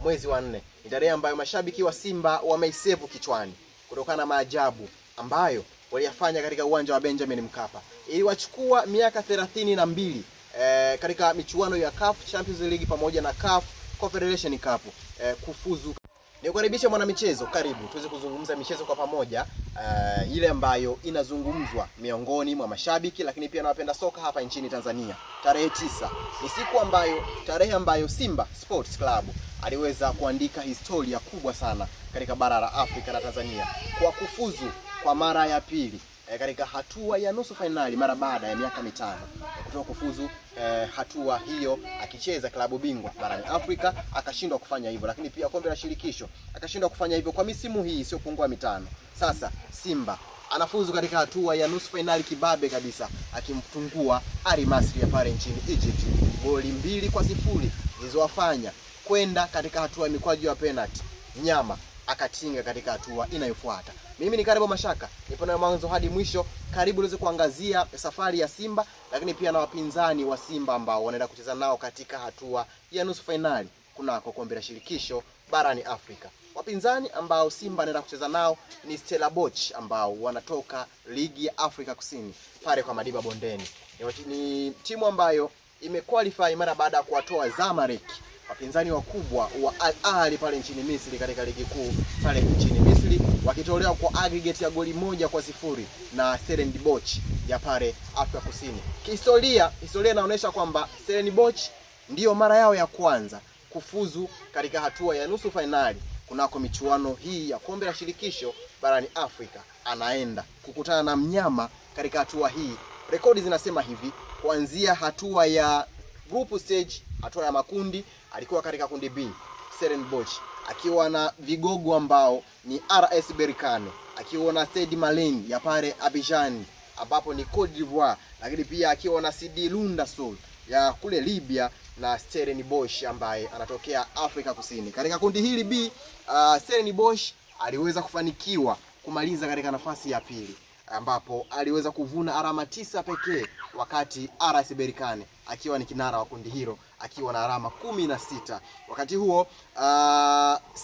mwezi wa 4. Ni tarehe ambayo mashabiki wa Simba wameisevu kichwani kutokana na maajabu ambayo waliyafanya katika uwanja wa Benjamin Mkapa. Iliwachukua miaka 32 katika michuano ya CAF Champions League pamoja na CAF Confederation Cup kufuzu. Nikukaribisha mwana michezo, karibu tuweze kuzungumza michezo kwa pamoja, ile ambayo inazungumzwa miongoni mwa mashabiki lakini pia na wapenda soka hapa nchini Tanzania. Tarehe 9 ni tarehe ambayo Simba Sports Club aliweza kuandika historia kubwa sana katika bara la Afrika na Tanzania kwa kufuzu kwa mara ya pili katika hatua ya nusu finali mara baada ya miaka 5 kutoka kufuzu hatua hiyo, akicheza klabu bingwa barani Afrika akashindwa kufanya hivyo, lakini pia kombe la shirikisho akashindwa kufanya hivyo kwa misimu hii isiyopungua 5. Sasa Simba anafuzu katika hatua ya nusu finali kibabe kabisa, akimtungua Al Masry ya pale nchini Egypt goli 2-0 zilizowafanya kwenda katika hatua ya mikwaju ya penalty. Mnyama akatinga katika hatua inayofuata. Mimi ni Karibu Mashaka, nipo na mwanzo hadi mwisho. Karibu tuweze kuangazia safari ya Simba, lakini pia na wapinzani wa Simba ambao wanaenda kucheza nao katika hatua ya nusu finali kunako kombe la shirikisho barani Afrika. Wapinzani ambao Simba anaenda kucheza nao ni Stellenbosch ambao wanatoka ligi ya Afrika Kusini pale kwa Madiba Bondeni. Ni timu ambayo imequalify mara baada ya kuwatoa Zamalek, wapinzani wakubwa wa Al Ahly pale nchini Misri katika ligi kuu pale nchini Misri, wakitolewa kwa aggregate ya goli 1-0 na Stellenbosch ya pale Afrika Kusini. Historia inaonyesha kwamba Stellenbosch ndio mara yao ya kwanza kufuzu katika hatua ya nusu finali kunako michuano hii ya kombe la shirikisho barani Afrika. Anaenda kukutana na mnyama katika hatua hii. Rekodi zinasema hivi, kuanzia hatua ya group stage, hatua ya makundi, alikuwa katika kundi B Stellenbosch akiwa na vigogo ambao ni RS Berkane, akiwa na Stade Malien ya pale Abidjan ambapo ni Cote d'Ivoire, lakini pia akiwa na CD Lundassol ya kule Libya na Stellenbosch ambaye anatokea Afrika Kusini. Katika kundi hili B, Stellenbosch aliweza kufanikiwa kumaliza katika nafasi ya pili ambapo aliweza kuvuna alama 9 pekee, wakati RS Berkane akiwa ni kinara wa kundi hilo akiwa na alama 16. Wakati huo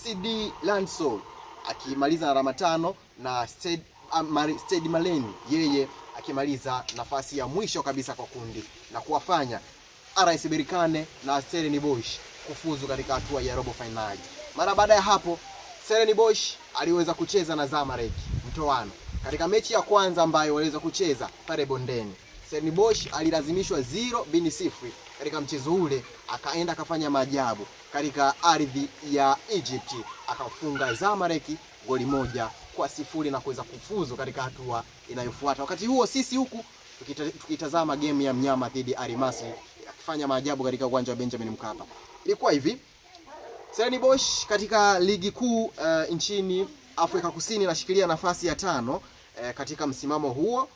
CD Lundassol akimaliza na alama 5 na Stade Malien yeye akimaliza nafasi ya mwisho kabisa kwa kundi na kuwafanya RS Berkane na Stellenbosch kufuzu katika hatua ya robo finali. Mara baada ya hapo Stellenbosch aliweza kucheza na Zamalek mtoano. Katika mechi ya kwanza ambayo waliweza kucheza pale bondeni, Stellenbosch alilazimishwa 0-0 katika mchezo ule, akaenda akafanya maajabu katika ardhi ya Egypt, akafunga Zamalek goli 1-0 na kuweza kufuzu katika hatua inayofuata. Wakati huo sisi huku tukitazama game ya mnyama dhidi ya Al Masry akifanya maajabu katika uwanja wa Benjamin Mkapa. Ilikuwa hivi, Stellenbosch katika ligi kuu nchini Afrika Kusini inashikilia nafasi ya 5 katika msimamo huo,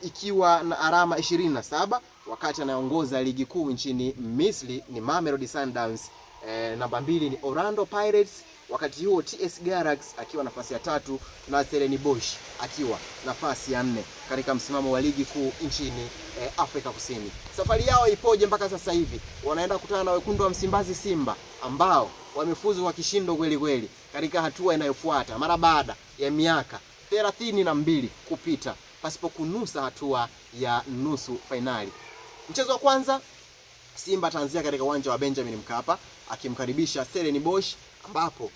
ikiwa na alama 27, wakati anayeongoza ligi kuu nchini Misri ni Mamelodi Sundowns, namba 2 ni Orlando Pirates, wakati huo TS Galaxy akiwa nafasi ya 3 na Stellenbosch akiwa nafasi ya 4 katika msimamo wa ligi kuu nchini Afrika Kusini. Safari yao ipoje mpaka sasa hivi? Wanaenda kukutana na wekundu wa Msimbazi Simba ambao wamefuzu kwa kishindo kweli kweli katika hatua inayofuata mara baada ya miaka 32 kupita pasipo kunusa hatua ya nusu finali. Mchezo wa kwanza Simba ataanzia katika uwanja wa Benjamin Mkapa akimkaribisha Stellenbosch, ambapo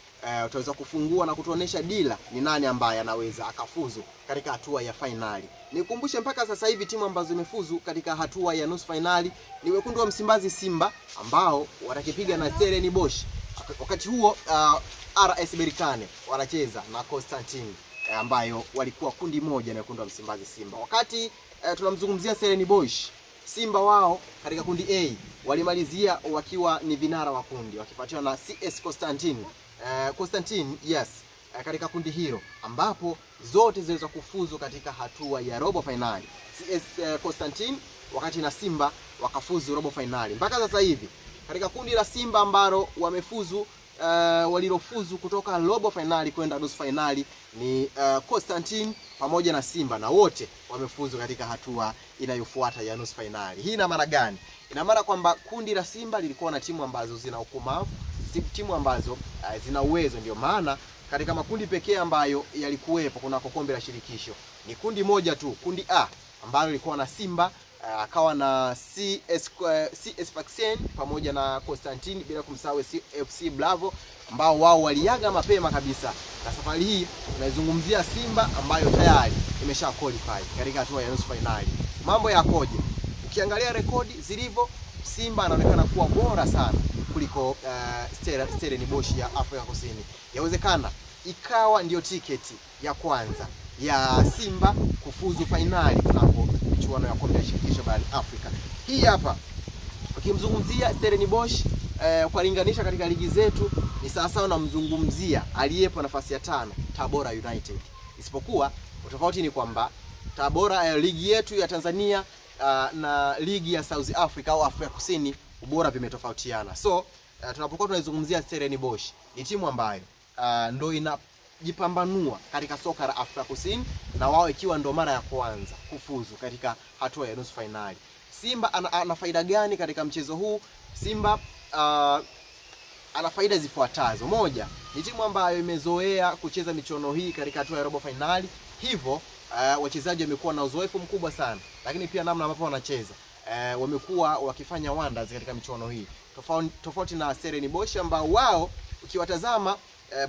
utaweza kufungua na kutuonesha dila ni nani ambaye anaweza akafuzu katika hatua ya finali. Nikukumbushe mpaka sasa hivi timu ambazo zimefuzu katika hatua ya nusu finali ni wekundu wa Msimbazi Simba ambao watakipiga na Stellenbosch. Wakati huo RS Berkane wanacheza na Constantine ambayo walikuwa kundi moja na wekundu wa Msimbazi Simba. Wakati tunamzungumzia Stellenbosch, Simba wao katika kundi A walimalizia wakiwa ni vinara wa kundi wakifuatiwa na CS Constantine katika kundi hilo ambapo zote ziliweza kufuzu katika hatua ya robo finali. CS Constantine wakati na Simba wakafuzu robo finali. Mpaka sasa hivi katika kundi la Simba ambalo wamefuzu walilofuzu kutoka robo finali kwenda nusu finali ni Constantine pamoja na Simba, na wote wamefuzu katika hatua inayofuata ya nusu finali. Hii ina maana gani? Ina maana kwamba kundi la Simba lilikuwa na timu ambazo zina ukomavu timu ambazo zina uwezo. Ndio maana katika makundi pekee ambayo yalikuwepo kuna kombe la shirikisho ni kundi moja tu, kundi A, ambalo lilikuwa na Simba, akawa na CS Sfaxien pamoja na Constantine, bila kumsahau FC Bravo, ambao wao waliaga mapema kabisa. Na safari hii tunaizungumzia Simba ambayo tayari imesha qualify katika hatua ya nusu finali. Mambo yakoje? Ukiangalia rekodi zilivyo, Simba anaonekana kuwa bora sana kuliko Stellenbosch ya Afrika Kusini. Yawezekana ikawa ndio tiketi ya kwanza ya Simba kufuzu finali kunako michuano ya kombe la shirikisho barani Afrika. Hii hapa ukimzungumzia Stellenbosch kwa linganisha katika ligi zetu ni sawa na mzungumzia aliyepo nafasi ya 5 Tabora United. Isipokuwa utofauti ni kwamba Tabora ligi yetu ya Tanzania na ligi ya South Africa au Afrika Kusini ubora vimetofautiana. So tunapokuwa tunazungumzia Stellenbosch ni timu ambayo ndo inajipambanua katika soka la Afrika Kusini, na wao ikiwa ndo mara ya kwanza kufuzu katika hatua ya nusu finali. Simba ana faida gani katika mchezo huu? Simba ana faida zifuatazo. Moja, ni timu ambayo imezoea kucheza michuano hii katika hatua ya robo finali. Hivyo wachezaji wamekuwa na uzoefu mkubwa sana, lakini pia namna ambavyo wanacheza wamekuwa wakifanya wonders katika michuano hii. Tofauti na Stellenbosch ambao wao ukiwatazama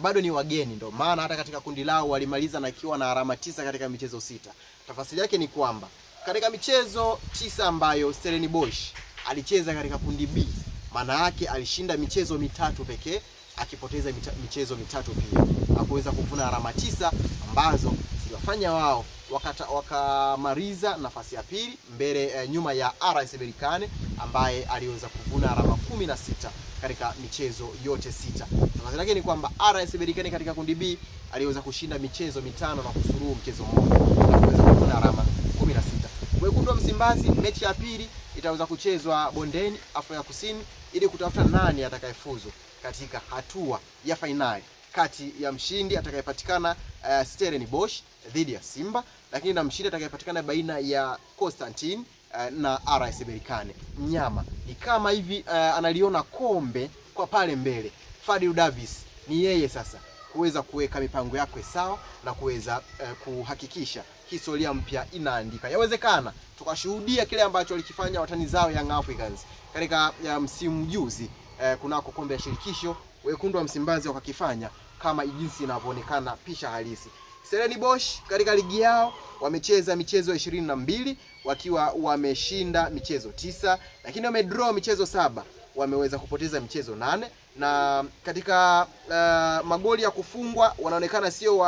bado ni wageni. Ndio maana hata katika kundi lao walimaliza na kiwa na alama 9 katika michezo 6. Tafasiri yake ni kwamba katika michezo 9 ambayo Stellenbosch alicheza katika kundi B, maana yake alishinda michezo 3 pekee, akipoteza michezo 3 pia. Hakuweza kuvuna alama 9 ambazo ziliwafanya wao wakamaliza nafasi ya pili mbele nyuma ya RS Berkane ambaye aliweza kuvuna alama 16 katika michezo yote 6. Tafsiri yake ni kwamba RS Berkane katika kundi B aliweza kushinda michezo 5 na kusuruhu mchezo mmoja na kuweza kuvuna alama 16. Wekundu wa Msimbazi mechi ya pili itaweza kuchezwa Bondeni, Afrika Kusini, ili kutafuta nani atakayefuzu katika hatua ya finali kati ya mshindi atakayepatikana Stellenbosch dhidi ya Simba, lakini na mshindi atakayepatikana baina ya Constantine na RS Berkane. Mnyama ni kama hivi analiona kombe kwa pale mbele. Fadil Davis ni yeye sasa kuweza kuweka mipango yake sawa na kuweza kuhakikisha historia mpya inaandika. Yawezekana tukashuhudia kile ambacho walikifanya watani zao Young Africans katika msimu juzi kunako kombe la shirikisho, Wekundu wa Msimbazi wakakifanya kama jinsi inavyoonekana picha halisi. Stellenbosch katika ligi yao wamecheza michezo 22 wakiwa wameshinda michezo 9, lakini wamedraw michezo 7, wameweza kupoteza michezo 8, na katika magoli ya kufungwa wanaonekana sio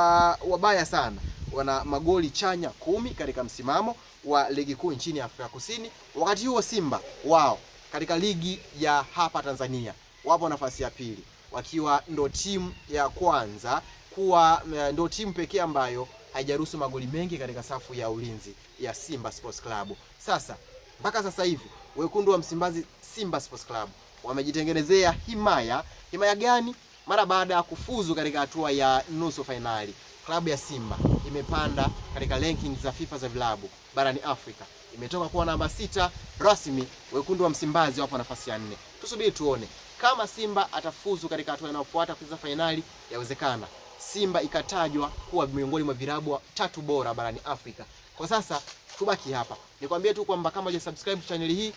wabaya sana. Wana magoli chanya 10 katika msimamo wa ligi kuu nchini Afrika Kusini. Wakati huo Simba wao katika ligi ya hapa Tanzania wapo nafasi ya pili, wakiwa ndo timu ya kwanza kuwa ndo timu pekee ambayo haijaruhusu magoli mengi katika safu ya ulinzi ya Simba Sports Club. Sasa mpaka sasa hivi Wekundu wa Msimbazi Simba Sports Club wamejitengenezea himaya. Himaya gani? Mara baada ya kufuzu katika hatua ya nusu finali, klabu ya Simba imepanda katika rankings za FIFA za vilabu barani Afrika. Imetoka kuwa namba 6 rasmi, Wekundu wa Msimbazi wapo nafasi ya 4. Tusubiri tuone kama Simba atafuzu katika hatua inayofuata kucheza finali. Yawezekana Simba ikatajwa kuwa miongoni mwa vilabu 3 bora barani Afrika. Kwa sasa tubaki hapa. Nikwambie tu kwamba kama hujasubscribe channel hii,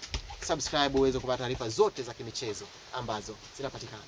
subscribe uweze kupata taarifa zote za kimichezo ambazo zinapatikana.